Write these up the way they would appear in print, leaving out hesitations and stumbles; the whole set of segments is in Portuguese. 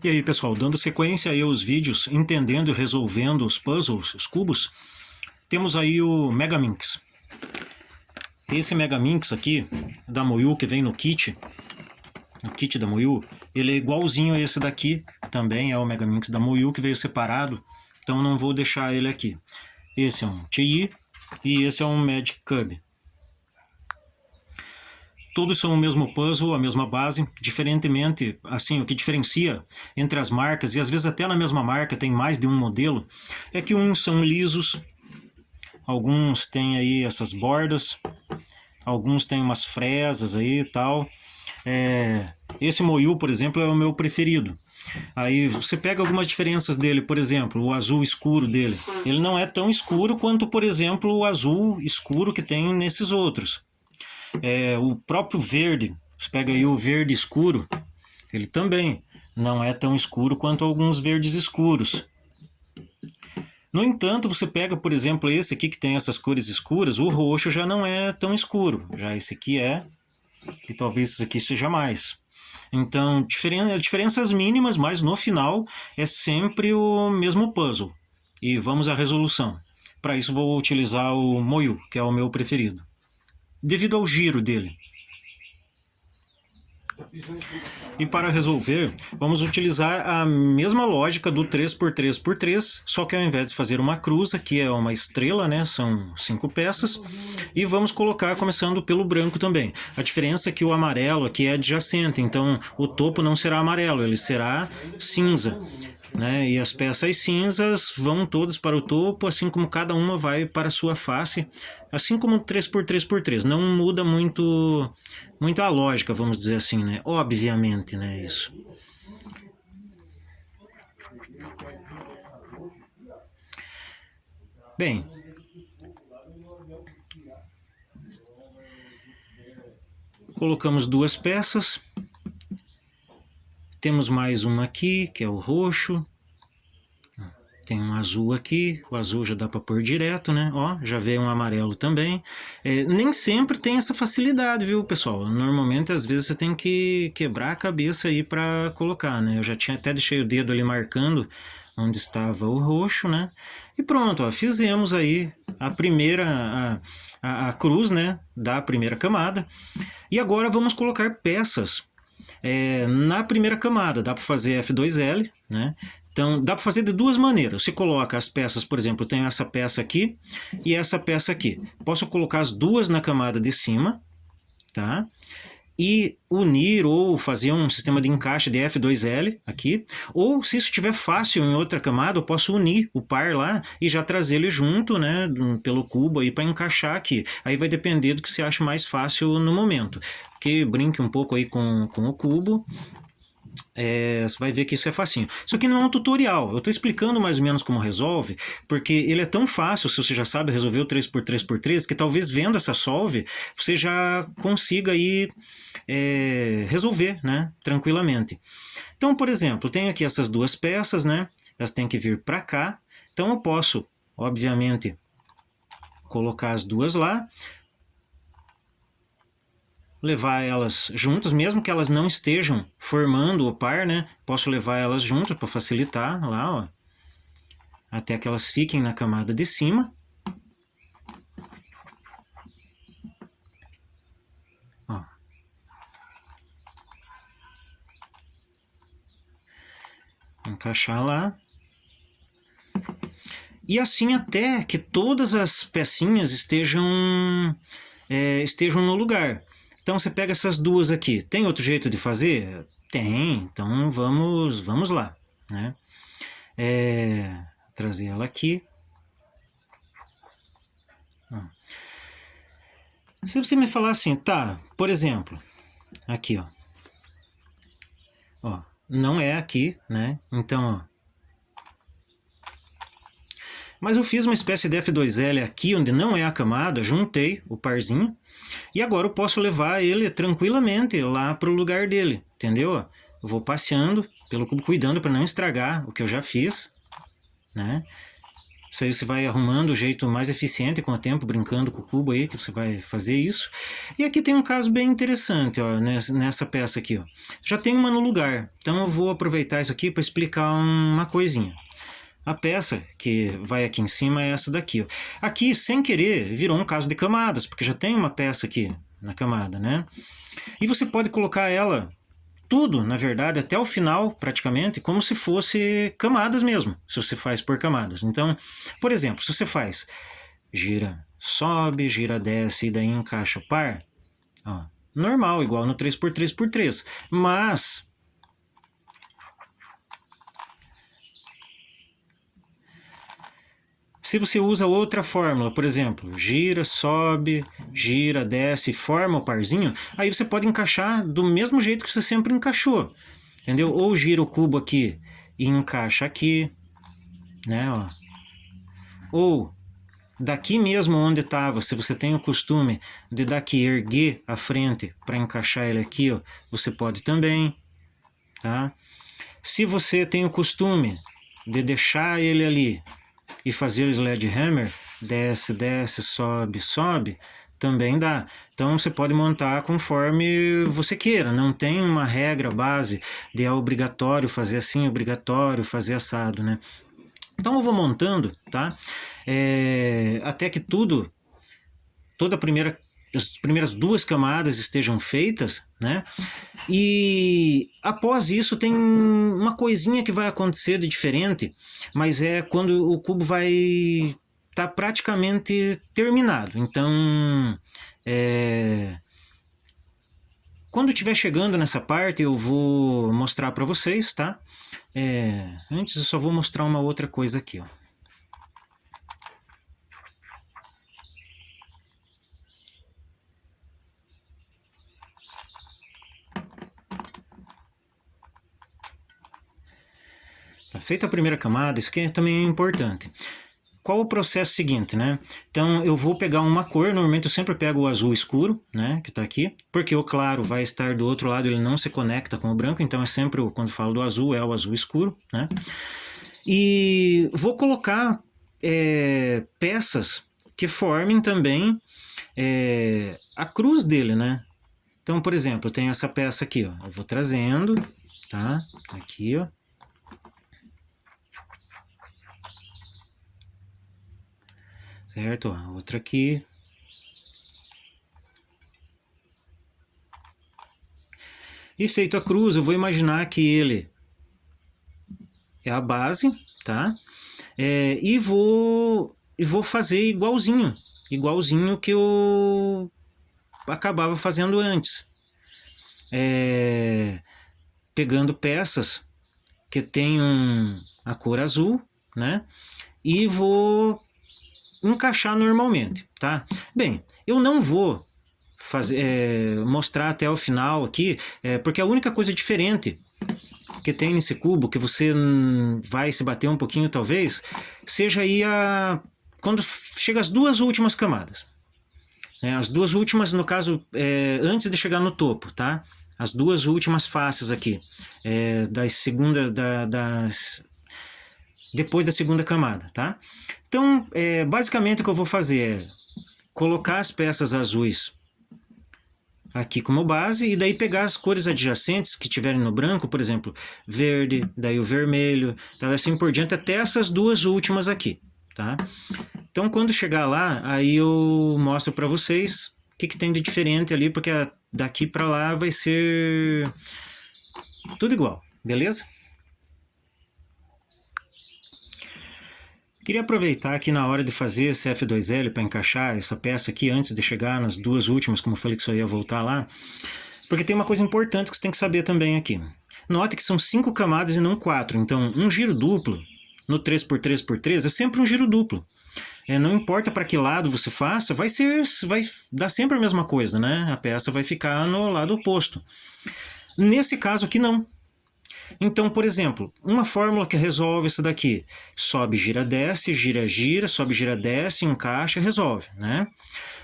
E aí, pessoal, dando sequência aí aos vídeos, entendendo e resolvendo os puzzles, os cubos, temos aí o Megaminx. Esse Megaminx aqui, da Moyu, que vem no kit da Moyu, ele é igualzinho a esse daqui, também é o Megaminx da Moyu, que veio separado, então não vou deixar ele aqui. Esse é um TI e esse é um Magic Cube. Todos são o mesmo puzzle, a mesma base, diferentemente, assim, o que diferencia entre as marcas, e às vezes até na mesma marca tem mais de um modelo, é que uns são lisos, alguns têm aí essas bordas, alguns têm umas fresas aí e tal. Esse Moyu, por exemplo, é o meu preferido. Aí você pega algumas diferenças dele, por exemplo, o azul escuro dele. Ele não é tão escuro quanto, por exemplo, o azul escuro que tem nesses outros. O próprio verde, você pega aí o verde escuro, ele também não é tão escuro quanto alguns verdes escuros. No entanto, você pega, por exemplo, esse aqui que tem essas cores escuras, o roxo já não é tão escuro, já esse aqui é, e talvez esse aqui seja mais. Então, diferenças mínimas, mas no final é sempre o mesmo puzzle. E vamos à resolução. Para isso vou utilizar o Moyu, que é o meu preferido, devido ao giro dele. E para resolver, vamos utilizar a mesma lógica do 3x3x3, só que ao invés de fazer uma cruz, aqui é uma estrela, né? São 5 peças, e vamos colocar começando pelo branco também. A diferença é que o amarelo aqui é adjacente, então o topo não será amarelo, ele será cinza, né? E as peças cinzas vão todas para o topo, assim como cada uma vai para a sua face, assim como 3x3x3. Não muda muito a lógica, vamos dizer assim, né? Obviamente, né? Isso. Bem, colocamos 2 peças. Temos mais uma aqui, que é o roxo. Tem um azul aqui, o azul já dá para pôr direto, né? Ó, já veio um amarelo também. Nem sempre tem essa facilidade, viu, pessoal? Normalmente, às vezes, você tem que quebrar a cabeça aí para colocar, né? Eu já tinha até deixei o dedo ali marcando onde estava o roxo, né? E pronto, ó, fizemos aí a primeira, a cruz, né? Da primeira camada. E agora vamos colocar peças na primeira camada. Dá para fazer F2L, né? Então, dá para fazer de duas maneiras. Você coloca as peças, por exemplo, eu tenho essa peça aqui e essa peça aqui. Posso colocar as duas na camada de cima, tá? E unir ou fazer um sistema de encaixe de F2L aqui. Ou, se isso estiver fácil em outra camada, eu posso unir o par lá e já trazer ele junto, né, pelo cubo aí para encaixar aqui. Aí vai depender do que você acha mais fácil no momento. Que brinque um pouco aí com o cubo. Você vai ver que isso é facinho. Isso aqui não é um tutorial, eu estou explicando mais ou menos como resolve, porque ele é tão fácil, se você já sabe resolver o 3x3x3, que talvez vendo essa solve, você já consiga aí resolver, né, tranquilamente. Então, por exemplo, tenho aqui essas duas peças, né, elas têm que vir para cá, então eu posso, obviamente, colocar as duas lá, levar elas juntas, mesmo que elas não estejam formando o par, né? Posso levar elas juntas para facilitar lá, ó, até que elas fiquem na camada de cima. Ó. Encaixar lá. E assim até que todas as pecinhas estejam no lugar. Então você pega essas duas aqui. Tem outro jeito de fazer? Tem. Então vamos lá, né? Trazer ela aqui. Se você me falar assim, tá, por exemplo, aqui, ó, não é aqui, né? Então, ó, mas eu fiz uma espécie de F2L aqui, onde não é a camada, juntei o parzinho, e agora eu posso levar ele tranquilamente lá para o lugar dele, entendeu? Eu vou passeando pelo cubo, cuidando para não estragar o que eu já fiz, né? Isso aí você vai arrumando o jeito mais eficiente com o tempo, brincando com o cubo aí, que você vai fazer isso. E aqui tem um caso bem interessante, ó, nessa peça aqui, ó. Já tem uma no lugar, então eu vou aproveitar isso aqui para explicar uma coisinha. A peça que vai aqui em cima é essa daqui, ó. Aqui, sem querer, virou um caso de camadas, porque já tem uma peça aqui na camada, né? E você pode colocar ela tudo, na verdade, até o final, praticamente, como se fosse camadas mesmo, se você faz por camadas. Então, por exemplo, se você faz gira, sobe, gira, desce e daí encaixa par, ó, normal, igual no 3x3x3, mas se você usa outra fórmula, por exemplo, gira, sobe, gira, desce, forma o parzinho, aí você pode encaixar do mesmo jeito que você sempre encaixou, entendeu? Ou gira o cubo aqui e encaixa aqui, né, ó. Ou daqui mesmo onde estava, se você tem o costume de daqui erguer a frente para encaixar ele aqui, ó, você pode também, tá? Se você tem o costume de deixar ele ali e fazer o sledgehammer, desce, desce, sobe, sobe, também dá. Então você pode montar conforme você queira, não tem uma regra base de é obrigatório fazer assim, obrigatório fazer assado, né? Então eu vou montando, tá? Até que as primeiras duas camadas estejam feitas, né? E após isso tem uma coisinha que vai acontecer de diferente, mas é quando o cubo vai estar praticamente terminado. Então, quando estiver chegando nessa parte, eu vou mostrar para vocês, tá? Antes eu só vou mostrar uma outra coisa aqui, ó. Tá feita a primeira camada, isso aqui também é importante. Qual o processo seguinte, né? Então eu vou pegar uma cor, normalmente eu sempre pego o azul escuro, né, que está aqui, porque o claro vai estar do outro lado, ele não se conecta com o branco, então é sempre, quando falo do azul, é o azul escuro, né? E vou colocar peças que formem também a cruz dele, né? Então, por exemplo, eu tenho essa peça aqui, ó, eu vou trazendo, tá? Aqui, ó. Certo? Ó, outra aqui. E feito a cruz, eu vou imaginar que ele é a base, tá? E vou fazer igualzinho que eu acabava fazendo antes. Pegando peças que tenham a cor azul, né? E vou encaixar normalmente, tá? Bem, eu não vou mostrar até o final aqui, porque a única coisa diferente que tem nesse cubo, que você vai se bater um pouquinho talvez, seja aí quando chega as duas últimas camadas. As duas últimas, no caso, antes de chegar no topo, tá? As duas últimas faces aqui, depois da segunda camada, tá? Então, basicamente o que eu vou fazer é colocar as peças azuis aqui como base e daí pegar as cores adjacentes que tiverem no branco, por exemplo, verde, daí o vermelho, tá? Assim por diante até essas duas últimas aqui, tá? Então, quando chegar lá, aí eu mostro para vocês o que tem de diferente ali, porque daqui para lá vai ser tudo igual, beleza? Queria aproveitar aqui na hora de fazer esse F2L para encaixar essa peça aqui antes de chegar nas duas últimas, como eu falei que só ia voltar lá, porque tem uma coisa importante que você tem que saber também aqui. Note que são 5 camadas e não 4, então um giro duplo no 3x3x3 é sempre um giro duplo. Não importa para que lado você faça, vai dar sempre a mesma coisa, né? A peça vai ficar no lado oposto. Nesse caso aqui não. Então, por exemplo, uma fórmula que resolve isso daqui, sobe, gira, desce, gira, gira, sobe, gira, desce, encaixa, resolve, né?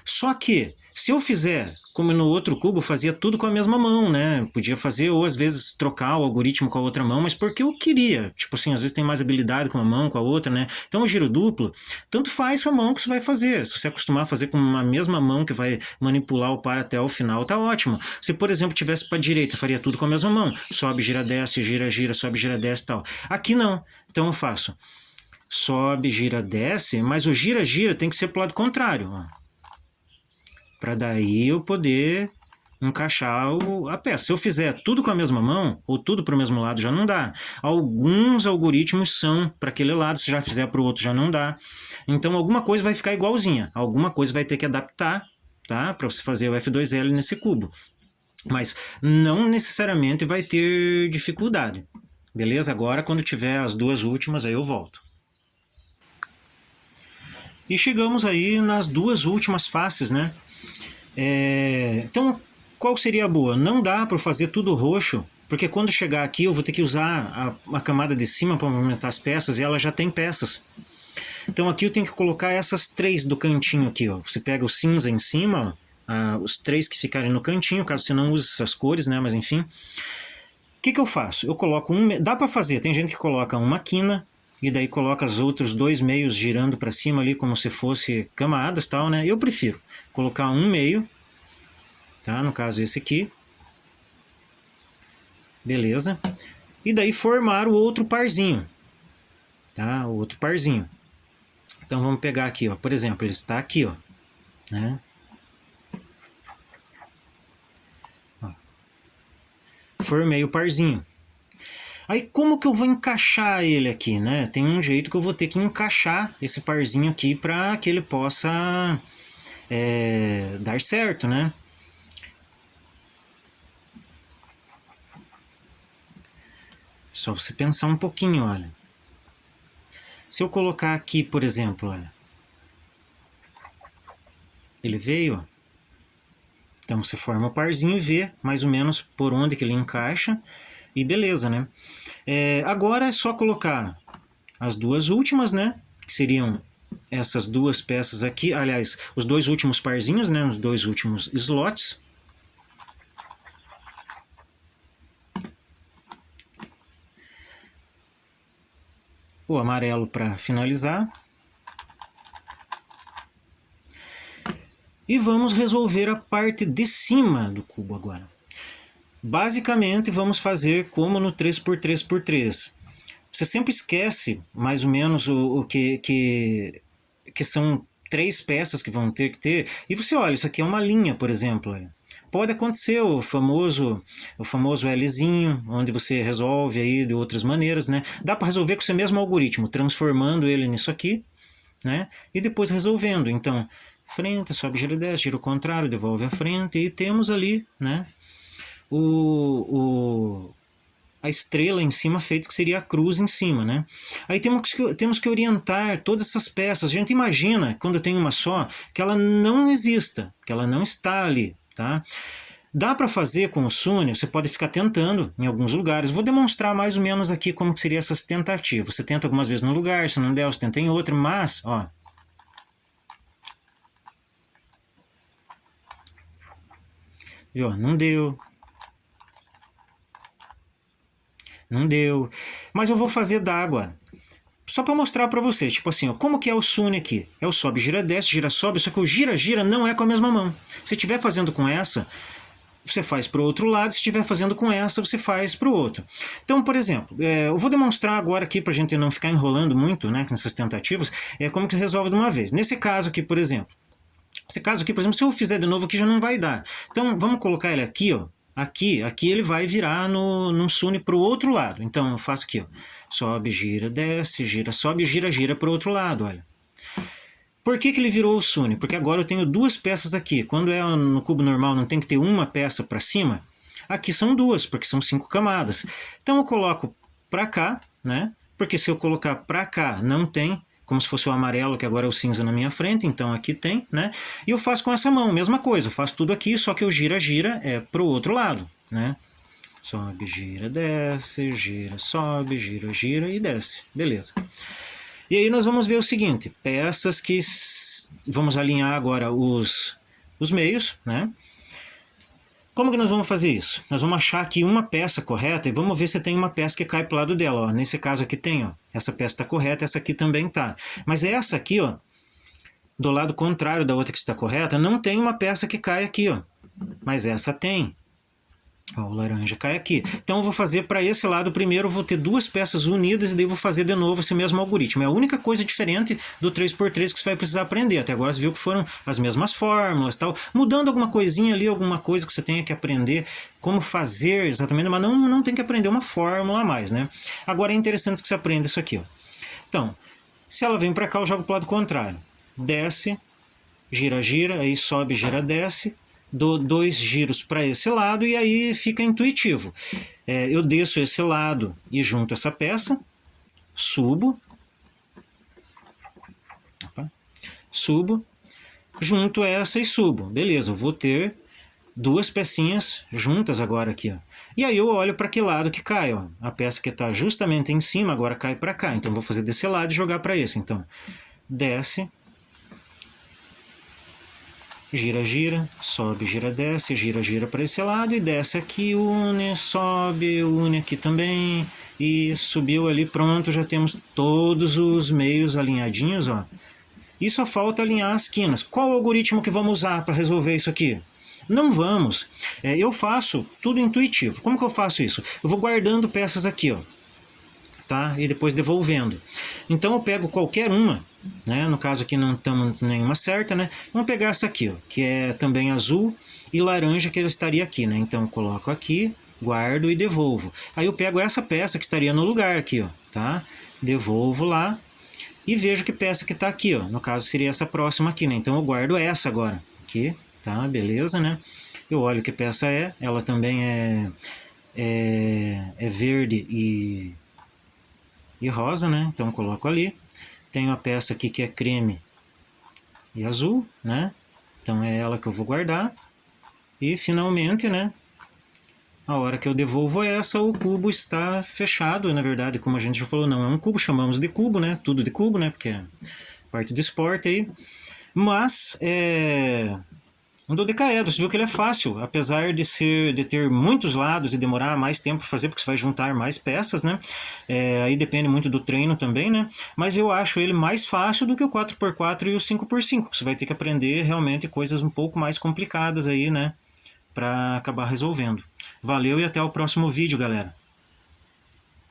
Só que, Se eu fizer, como no outro cubo, fazia tudo com a mesma mão, né? Podia fazer, ou às vezes trocar o algoritmo com a outra mão, mas porque eu queria. Tipo assim, às vezes tem mais habilidade com uma mão, com a outra, né? Então o giro duplo, tanto faz sua mão que você vai fazer. Se você acostumar a fazer com a mesma mão que vai manipular o par até o final, tá ótimo. Se, por exemplo, tivesse para direita, faria tudo com a mesma mão. Sobe, gira, desce, gira, gira, sobe, gira, desce e tal. Aqui não. Então eu faço sobe, gira, desce, mas o gira, gira tem que ser pro lado contrário, ó. Para daí eu poder encaixar a peça. Se eu fizer tudo com a mesma mão, ou tudo para o mesmo lado, já não dá. Alguns algoritmos são para aquele lado, se já fizer para o outro, já não dá. Então alguma coisa vai ficar igualzinha, alguma coisa vai ter que adaptar, tá? Para você fazer o F2L nesse cubo. Mas não necessariamente vai ter dificuldade. Beleza? Agora, quando tiver as duas últimas, aí eu volto. E chegamos aí nas duas últimas faces, né? Então, qual seria a boa? Não dá para fazer tudo roxo, porque quando chegar aqui eu vou ter que usar a camada de cima para movimentar as peças e ela já tem peças. Então aqui eu tenho que colocar essas três do cantinho aqui, ó. Você pega o cinza em cima, ó, os três que ficarem no cantinho, caso você não use essas cores, né? Mas enfim. O que eu faço? Eu coloco dá para fazer, tem gente que coloca uma quina e daí coloca os outros dois meios girando para cima ali como se fosse camadas e tal, né? Eu prefiro colocar um meio, tá? No caso esse aqui. Beleza. E daí formar o outro parzinho, tá? O outro parzinho. Então vamos pegar aqui, ó. Por exemplo, ele está aqui, ó, né? Ó. Formei o parzinho. Aí como que eu vou encaixar ele aqui, né? Tem um jeito que eu vou ter que encaixar esse parzinho aqui para que ele possa dar certo, né? Só você pensar um pouquinho, olha. Se eu colocar aqui, por exemplo, olha. Ele veio, ó. Então você forma o parzinho e vê mais ou menos por onde que ele encaixa. E beleza, né? Agora é só colocar as duas últimas, né? Que seriam essas duas peças aqui. Aliás, os dois últimos parzinhos, né? Os dois últimos slots. O amarelo para finalizar. E vamos resolver a parte de cima do cubo agora. Basicamente, vamos fazer como no 3x3x3. Você sempre esquece, mais ou menos, o que são três peças que vão ter que ter. E você olha, isso aqui é uma linha, por exemplo. Pode acontecer o famoso Lzinho, onde você resolve aí de outras maneiras, né? Dá para resolver com o seu mesmo algoritmo, transformando ele nisso aqui, né? E depois resolvendo. Então, frente, sobe, gira, desce, gira o contrário, devolve a frente, e temos ali, né? A estrela em cima feita, que seria a cruz em cima, né? Aí temos que orientar todas essas peças. A gente imagina, quando tem uma só, que ela não exista, que ela não está ali, tá? Dá para fazer com o Sune, você pode ficar tentando em alguns lugares. Vou demonstrar mais ou menos aqui como que seria essas tentativas. Você tenta algumas vezes num lugar, se não der, você tenta em outro, mas, ó... Viu? Não deu. Não deu. Mas eu vou fazer dar agora. Só para mostrar para vocês, tipo assim, ó, como que é o Sune aqui? É o sobe, gira, desce, gira, sobe, só que o gira, gira não é com a mesma mão. Se estiver fazendo com essa, você faz para o outro lado, se estiver fazendo com essa, você faz para o outro. Então, por exemplo, eu vou demonstrar agora aqui, para a gente não ficar enrolando muito, né, nessas tentativas, como que se resolve de uma vez. Nesse caso aqui, por exemplo, se eu fizer de novo aqui já não vai dar. Então, vamos colocar ele aqui, ó. Aqui ele vai virar num Sune para o outro lado. Então eu faço aqui, ó. Sobe, gira, desce, gira, sobe, gira, gira para o outro lado, olha. Por que ele virou o Sune? Porque agora eu tenho duas peças aqui. Quando é no cubo normal não tem que ter uma peça para cima. Aqui são duas, porque são 5 camadas. Então eu coloco para cá, né? Porque se eu colocar para cá não tem, como se fosse o amarelo, que agora é o cinza na minha frente, então aqui tem, né? E eu faço com essa mão, mesma coisa, faço tudo aqui, só que o gira, gira é pro outro lado, né? Sobe, gira, desce, gira, sobe, gira, gira e desce, beleza. E aí nós vamos ver o seguinte, peças que... Vamos alinhar agora os os meios, né? Como que nós vamos fazer isso? Nós vamos achar aqui uma peça correta e vamos ver se tem uma peça que cai para o lado dela. Ó. Nesse caso aqui tem, ó, essa peça está correta, essa aqui também está. Mas essa aqui, ó, do lado contrário da outra que está correta, não tem uma peça que cai aqui, ó. Mas essa tem. Ó, o laranja cai aqui. Então eu vou fazer para esse lado primeiro, eu vou ter duas peças unidas e daí vou fazer de novo esse mesmo algoritmo. É a única coisa diferente do 3x3 que você vai precisar aprender. Até agora você viu que foram as mesmas fórmulas, tal, mudando alguma coisinha ali, alguma coisa que você tenha que aprender como fazer exatamente, mas não tem que aprender uma fórmula a mais, né? Agora é interessante que você aprenda isso aqui, ó. Então, se ela vem para cá, eu jogo para o lado contrário. Desce, gira, gira, aí sobe, gira, desce. Dou 2 giros para esse lado e aí fica intuitivo. Eu desço esse lado e junto essa peça, subo, junto essa e subo. Beleza, eu vou ter duas pecinhas juntas agora aqui, ó. E aí eu olho para que lado que cai, ó. A peça que está justamente em cima agora cai para cá, então vou fazer desse lado e jogar para esse. Então, desce, gira, gira, sobe, gira, desce, gira, gira para esse lado e desce aqui, une, sobe, une aqui também e subiu ali, pronto, já temos todos os meios alinhadinhos, ó. E só falta alinhar as quinas. Qual o algoritmo que vamos usar para resolver isso aqui? Não vamos. Eu faço tudo intuitivo. Como que eu faço isso? Eu vou guardando peças aqui, ó. Tá? E depois devolvendo. Então eu pego qualquer uma, né? No caso aqui não estamos nenhuma certa, né? Vamos pegar essa aqui, ó, que é também azul e laranja, que ela estaria aqui, né? Então eu coloco aqui, guardo e devolvo. Aí eu pego essa peça que estaria no lugar aqui, ó, tá? Devolvo lá e vejo que peça que está aqui, ó. No caso seria essa próxima aqui, né? Então eu guardo essa agora, aqui, tá? Beleza, né? Eu olho que peça é, ela também é verde e rosa, né? Então coloco ali. Tenho a peça aqui que é creme e azul, né? Então é ela que eu vou guardar. E finalmente, né? A hora que eu devolvo essa, o cubo está fechado. Na verdade, como a gente já falou, não é um cubo, chamamos de cubo, né? Tudo de cubo, né? Porque é parte do esporte aí. Mas um dodecaedro, você viu que ele é fácil, apesar de ter muitos lados e demorar mais tempo para fazer, porque você vai juntar mais peças, né? Aí depende muito do treino também, né? Mas eu acho ele mais fácil do que o 4x4 e o 5x5. Você vai ter que aprender realmente coisas um pouco mais complicadas aí, né? Para acabar resolvendo. Valeu e até o próximo vídeo, galera.